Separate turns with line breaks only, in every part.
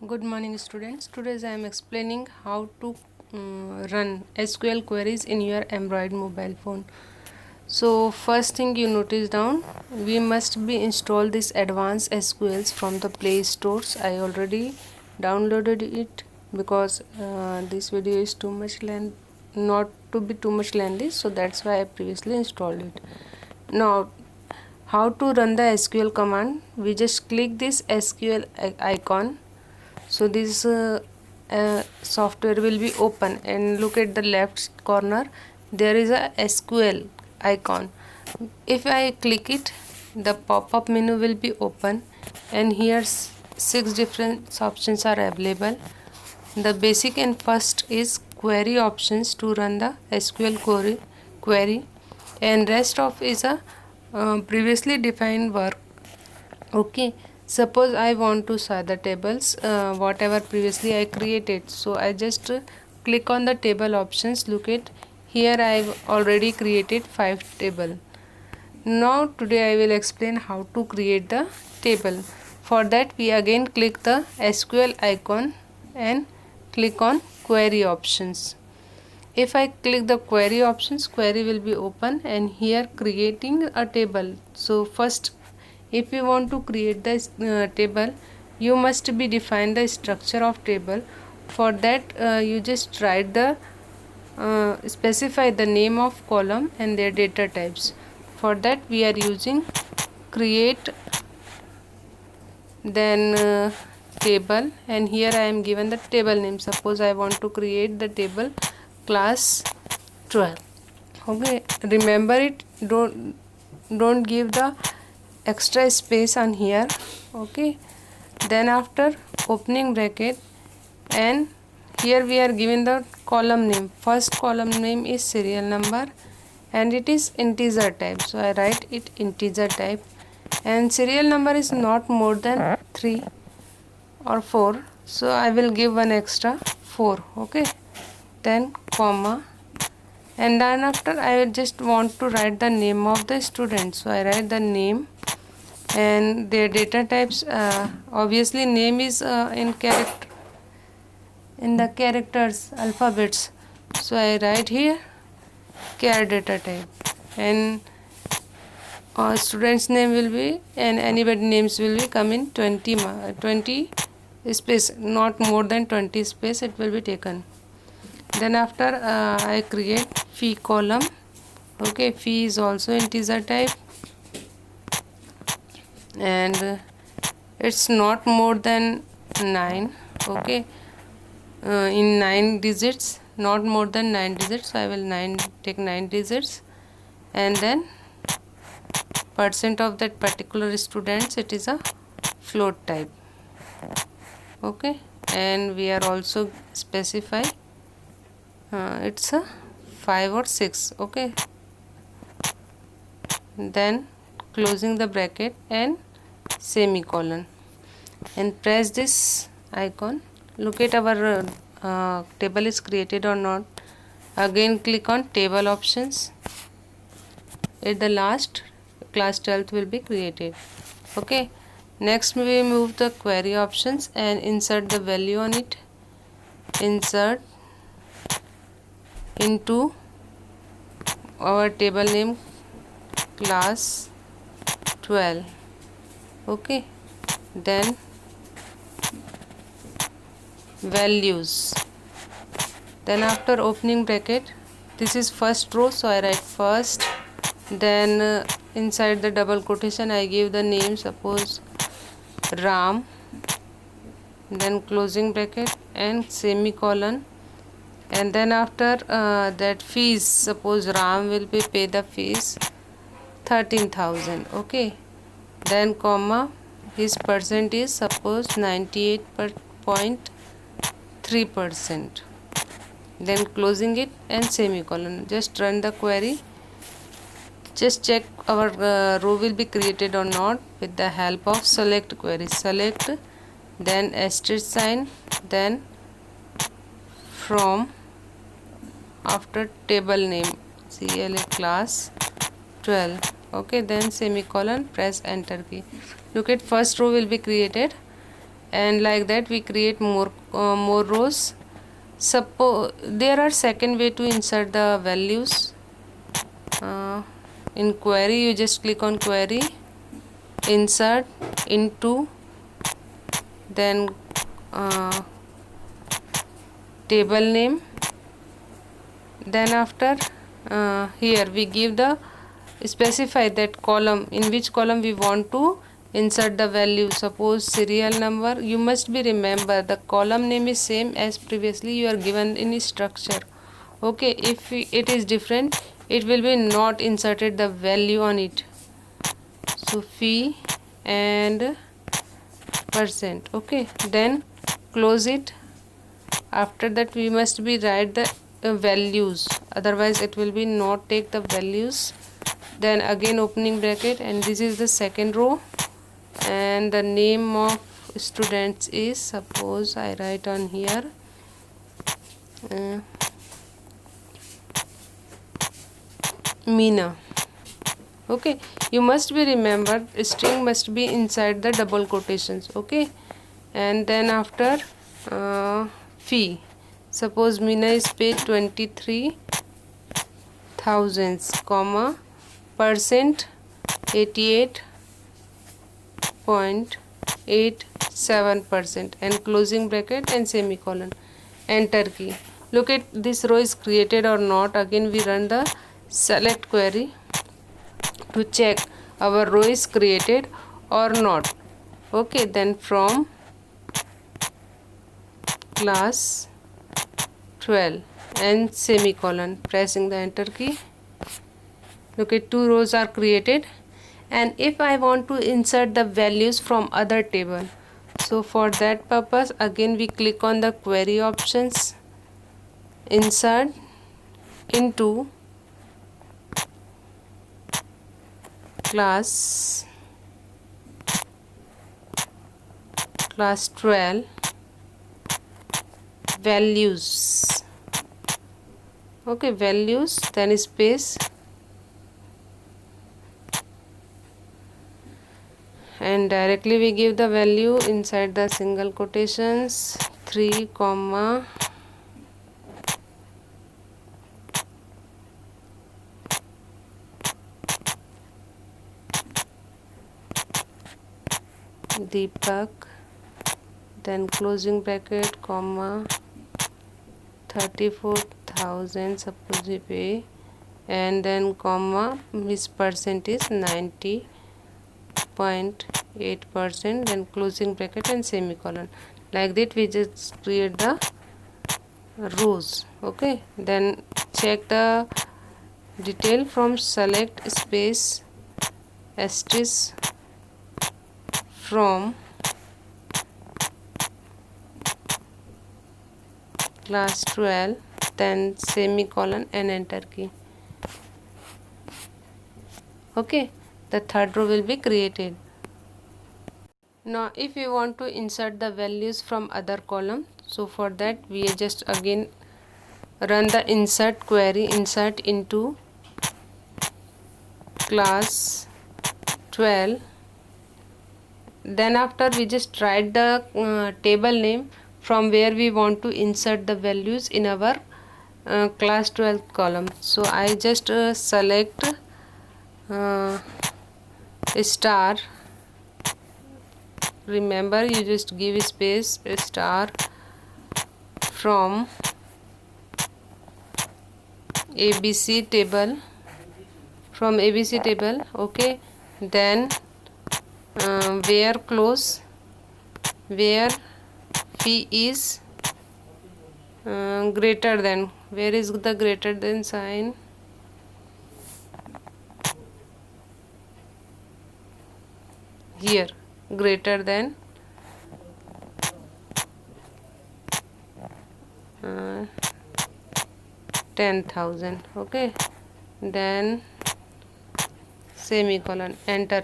Good morning students. Today I am explaining how to run SQL queries in your Android mobile phone. So first thing you notice down, we must be install this advanced SQLs from the Play Stores. I already downloaded it because this video is too much not to be too much lengthy, so that's why I previously installed it. Now how to run the SQL command, we just click this SQL icon. So this software will be open, and look at the left corner, there is a SQL icon. If I click it, the pop-up menu will be open, and here 6 different options are available. The basic and first is query options to run the SQL query, and rest of is a previously defined work. Okay, suppose I want to sort the tables whatever previously I created, so I just click on the table options. Look at here, I've already created 5 table. Now today I will explain how to create the table. For that we again click the SQL icon and click on query options. If I click the query options, query will be open, and here creating a table. So first, if you want to create this table, you must be define the structure of table. For that you just write the specify the name of column and their data types. For that we are using create, then table, and here I am given the table name. Suppose I want to create the table class 12. Okay, remember it, don't give the extra space on here. Okay, then after opening bracket, and here we are given the column name. First column name is serial number, and it is integer type, so I write it integer type, and serial number is not more than 3 or 4, so I will give one extra 4. Okay, then comma, and then after I just want to write the name of the student, so I write the name and their data types. Obviously name is in the characters alphabets, so I write here char data type, and student's name will be, and anybody names will be come in 20 space, not more than 20 space it will be taken. Then after I create fee column. Okay, fee is also integer type, and it's not more than 9. Okay, in 9 digits, not more than 9 digits, so I will take 9 digits, and then percent of that particular students, it is a float type. Okay, and we are also specify it's a 5 or 6. Okay, then closing the bracket and semicolon, and press this icon. Look at our table is created or not. Again click on table options. At the last, class 12 will be created. Okay, next we move the query options and insert the value on it. Insert into our table name class 12. Okay, then values, then after opening bracket, this is first row, so I write first, then inside the double quotation I give the name, suppose Ram, then closing bracket and semicolon, and then after that fees, suppose Ram will be pay the fees 13,000. Okay, then comma, his percent is suppose 98.3%, then closing it and semicolon. Just run the query. Just check our row will be created or not with the help of select query. Select, then asterisk sign, then from, after table name CLA class 12. Okay, then semicolon, press enter key. Look at first row will be created, and like that we create more rows. Suppose there are second way to insert the values. In query, you just click on query, insert into, then table name, then after here we give the specify that column, in which column we want to insert the value. Suppose serial number, you must be remember the column name is same as previously you are given in structure. Okay, if it is different, it will be not inserted the value on it. So fee and percent. Okay, then close it. After that we must be write the values, otherwise it will be not take the values. Then again opening bracket, and this is the second row, and the name of students is, suppose I write on here Meena. Okay, you must be remember string must be inside the double quotations. Okay, and then after fee, suppose Meena is paid 23,000, comma, percent 88.87%, and closing bracket and semicolon, enter key. Look at this row is created or not. Again we run the select query to check our row is created or not. Okay, then from class 12 and semicolon, pressing the enter key. Look at 2 rows are created. And if I want to insert the values from other table, so for that purpose again we click on the query options, insert into class 12 values. Okay, values, then space, and directly we give the value inside the single quotations 3, comma, Deepak, then closing bracket, comma, 34,000 suppose we pay, and then comma, his percent is 90.8%, then closing bracket and semicolon. Like that we just create the rows. Okay, then check the detail from select space asterisk from class 12, then semicolon and enter key. Okay, the third row will be created. Now if you want to insert the values from other column, so for that we just again run the insert query, insert into class 12, then after we just write the table name from where we want to insert the values in our class 12 column. So I just select star, remember you just give space star from ABC table, from ABC table. Okay, then where close, where fee is greater than, where is the greater than sign, here, greater than 10,000. Okay, then semicolon, enter.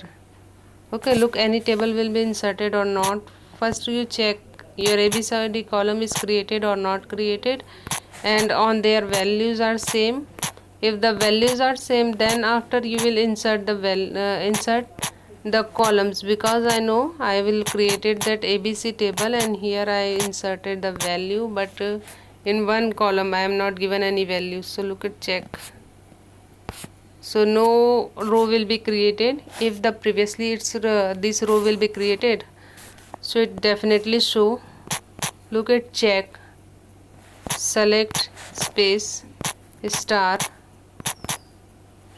Okay, look, any table will be inserted or not. First you check your ABCD column is created or not created, and on their values are same. If the values are same, then after you will insert the insert the columns, because I know I will created that ABC table and here I inserted the value, but in one column I am not given any value. So look at check. So no row will be created. If the previously it's this row will be created, so it definitely show. Look at check, select space star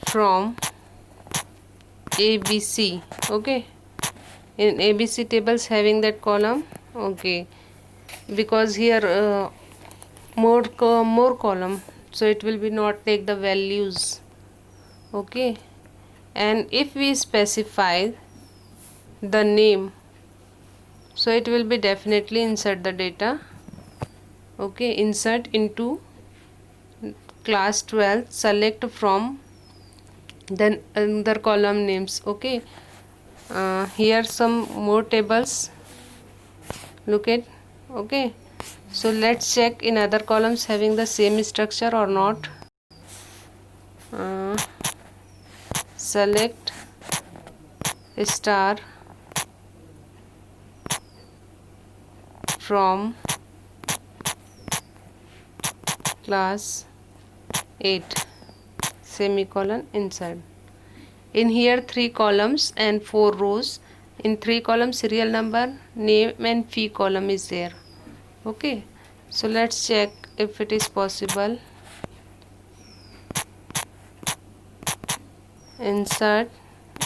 from ABC. Okay, in ABC tables having that column. Okay, because here more column, so it will be not take the values. Okay, and if we specify the name, so it will be definitely insert the data. Okay, insert into class 12, select from then another column names. Okay, here some more tables, look at. Okay, so let's check in other columns having the same structure or not. Select star from class 8 semicolon insert. In here 3 columns and 4 rows. In 3 columns serial number, name and fee column is there. Okay, so let's check if it is possible. Insert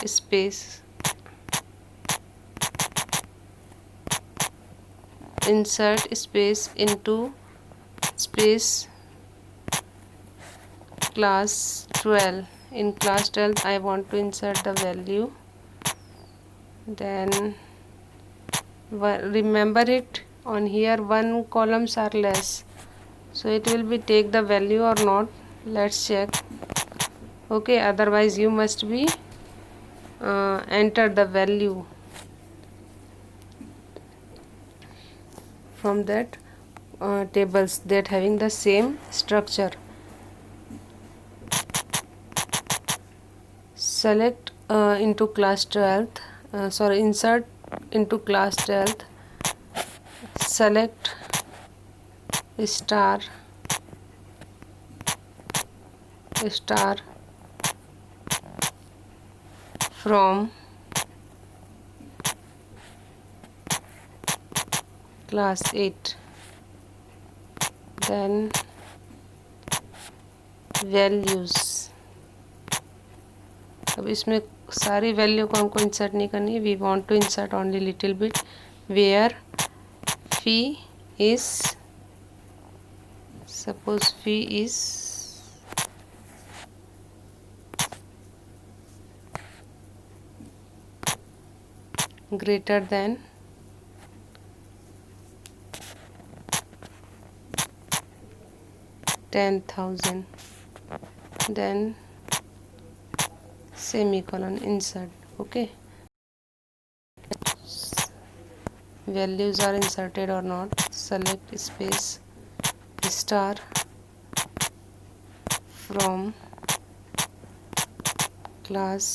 space, insert space into space class 12. In class 12 I want to insert the value. Then remember it, on here 1 columns are less, so it will be take the value or not. Let's check. Okay, otherwise you must be enter the value from that tables that having the same structure. Select into class 12th, insert into class 12th, select star from class 8, then values. अब इसमें सारी value को हमको insert नहीं करनी है, we want to insert only little bit. Where fee is, suppose fee is greater than 10,000, then semicolon insert. Okay, values are inserted or not. Select space star from class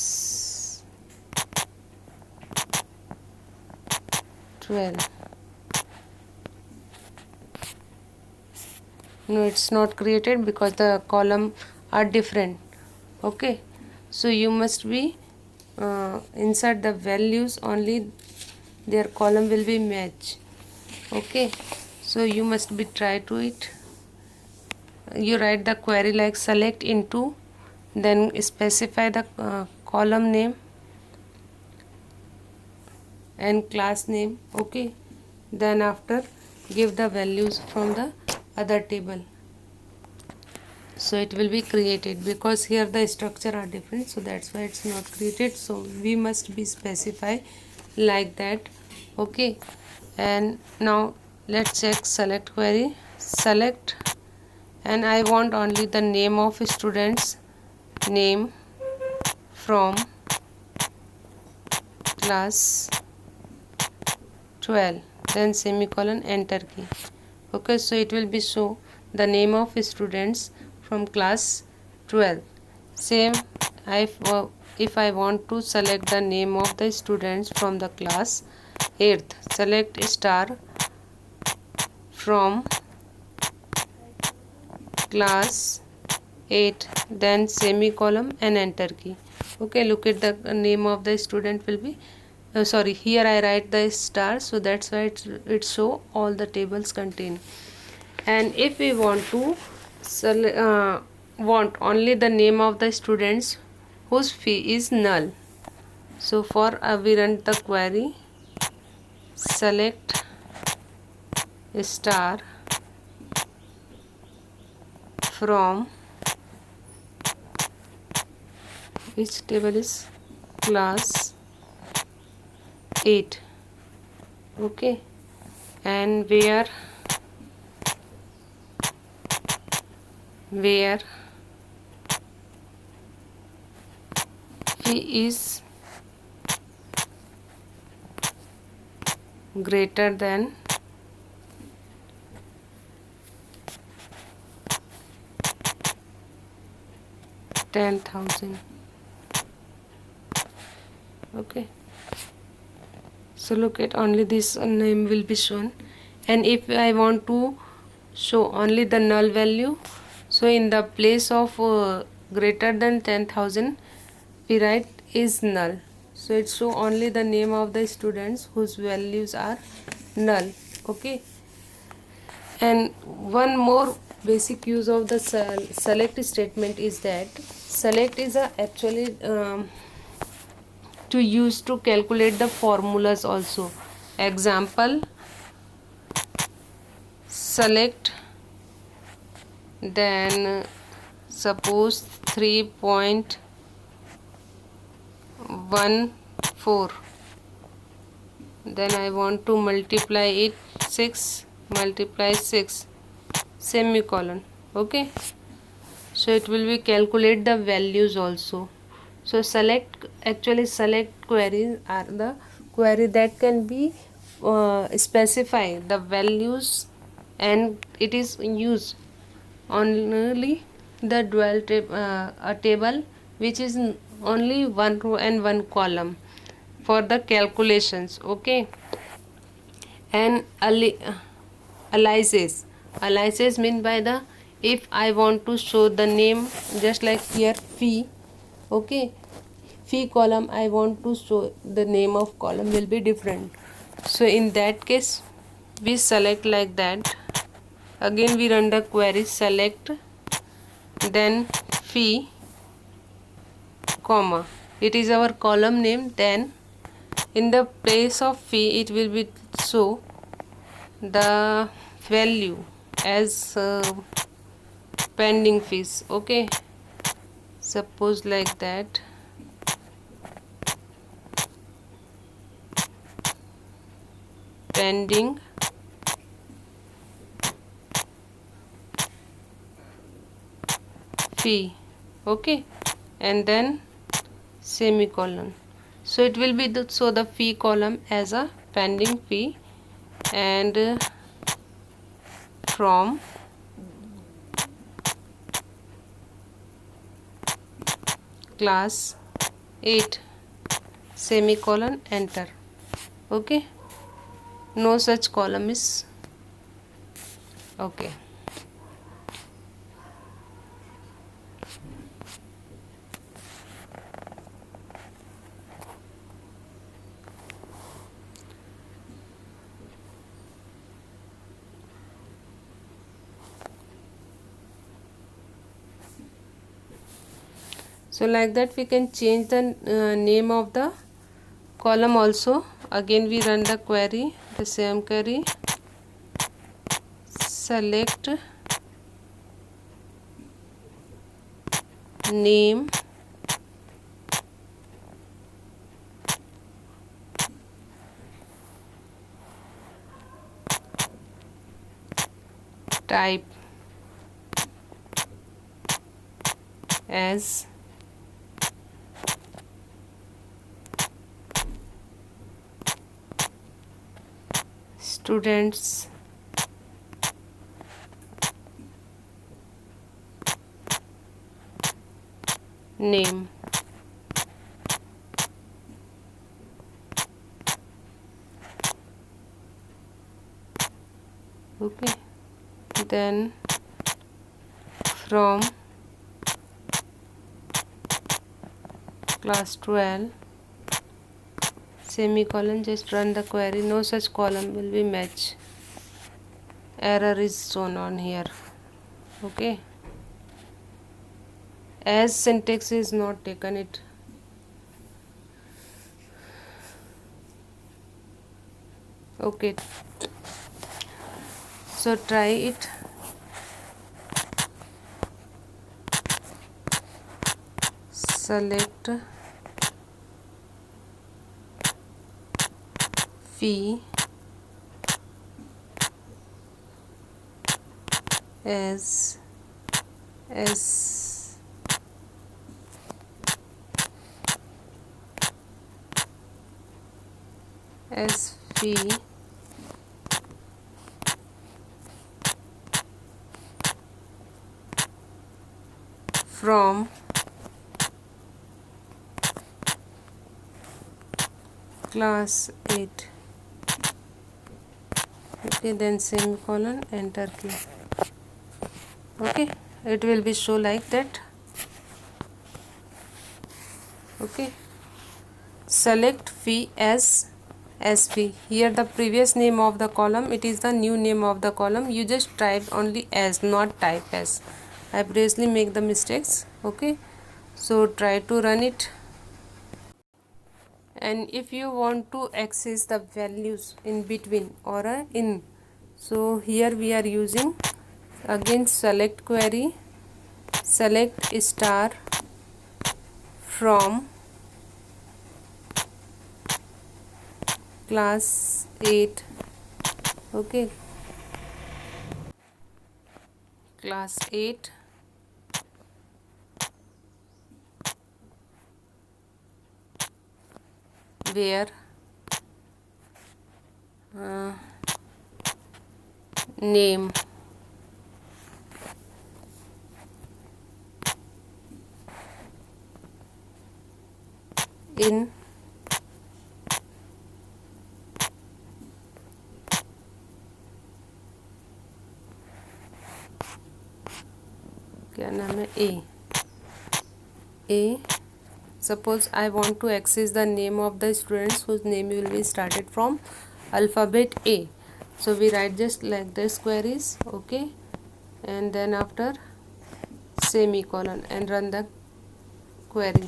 12. No, it's not created because the column are different. Okay, so you must be insert the values only, their column will be match. Okay, so you must be try to it. You write the query like select into, then specify the column name and class name. Okay, then after give the values from the other table, so it will be created. Because here the structure are different, so that's why it's not created, so we must be specify like that. Okay, and now let's check select query. Select, and I want only the name of students, name from class 12, then semicolon, enter key. Okay, so it will be show the name of students from class 12. Same, if I want to select the name of the students from the class 8th, select star from class 8, then semicolon and enter key. Okay, look at the name of the student will be sorry, here I write the star, so that's why it show all the tables contain. And if we want to want only the name of the students whose fee is null, so for we run the query select star from which table is class 8. Okay, and where fee is greater than 10,000. Okay, so look at only this name will be shown. And if I want to show only the null value, so in the place of greater than 10,000 we write is null, so it show only the name of the students whose values are null. Okay, and one more basic use of the select statement is that select is actually to use to calculate the formulas also. Example, select then suppose 3.14, then I want to multiply it 6 multiply 6 semicolon. Okay, so it will be calculate the values also. So select queries are the query that can be specify the values, and it is used only the a table which is only one row and one column for the calculations. Okay, and aliases mean by the if I want to show the name, just like here fee. Okay, fee column I want to show the name of column will be different, so in that case we select like that. Again we run the query select then fee comma, it is our column name, then in the place of fee it will be show the value as pending fees. Okay, suppose like that. Pending fee. Okay, and then semicolon, so it will be so the fee column as a pending fee, and from class 8 semicolon enter. Okay, no such column is okay. So like that we can change the name of the column also. Again we run the query, the same query select name type as students name. Okay, then from class 12 semicolon, just run the query. No such column will be match. Error is shown on here. Okay, as syntax is not taken it. Okay, so try it. Select fee as S as fee from class 8. Okay, then semicolon, enter key. Okay, it will be show like that. Okay, select fee as SV. Here the previous name of the column, it is the new name of the column. You just type only as, not type as. I previously make the mistakes. Okay, so try to run it. And if you want to access the values in between or in, so here we are using again select query, select star from class 8. Okay, class 8 where name in क्या नाम है A. Suppose I want to access the name of the students whose name will be started from alphabet A. So we write just like this queries. Okay, and then after semicolon and run the query.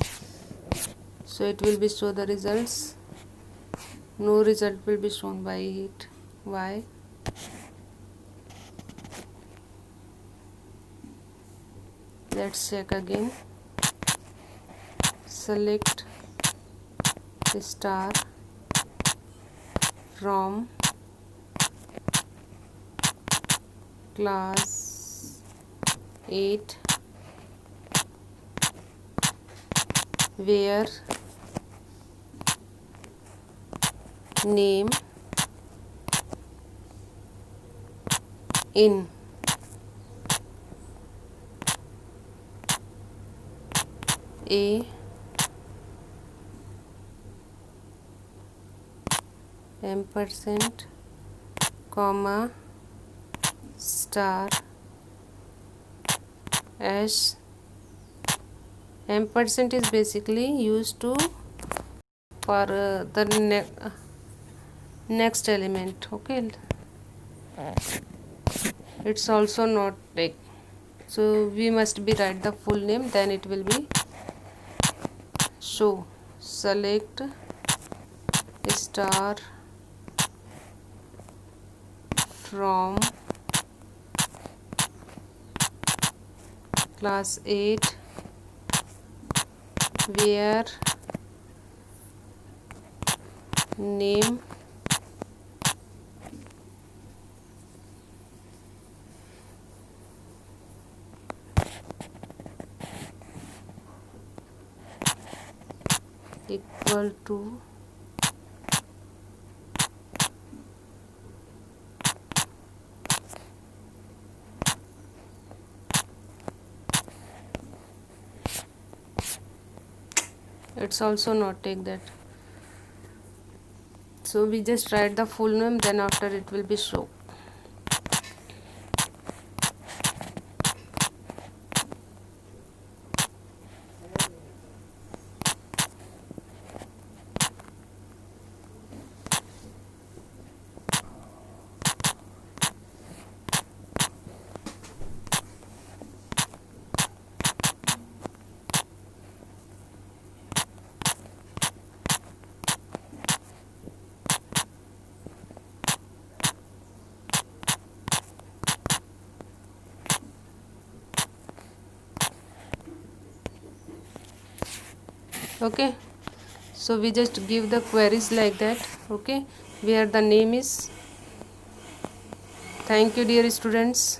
So it will be show the results. No result will be shown by it. Why? Let's check again. Select star from class 8 where name in A ampersand comma star as. Ampersand is basically used to for the next element. Okay, it's also not take, so we must be write the full name, then it will be show. Select star from class 8 where name equal to it's also not take that, so we just write the full name, then after it will be show. Okay, so we just give the queries like that. Okay, where the name is. Thank you, dear students.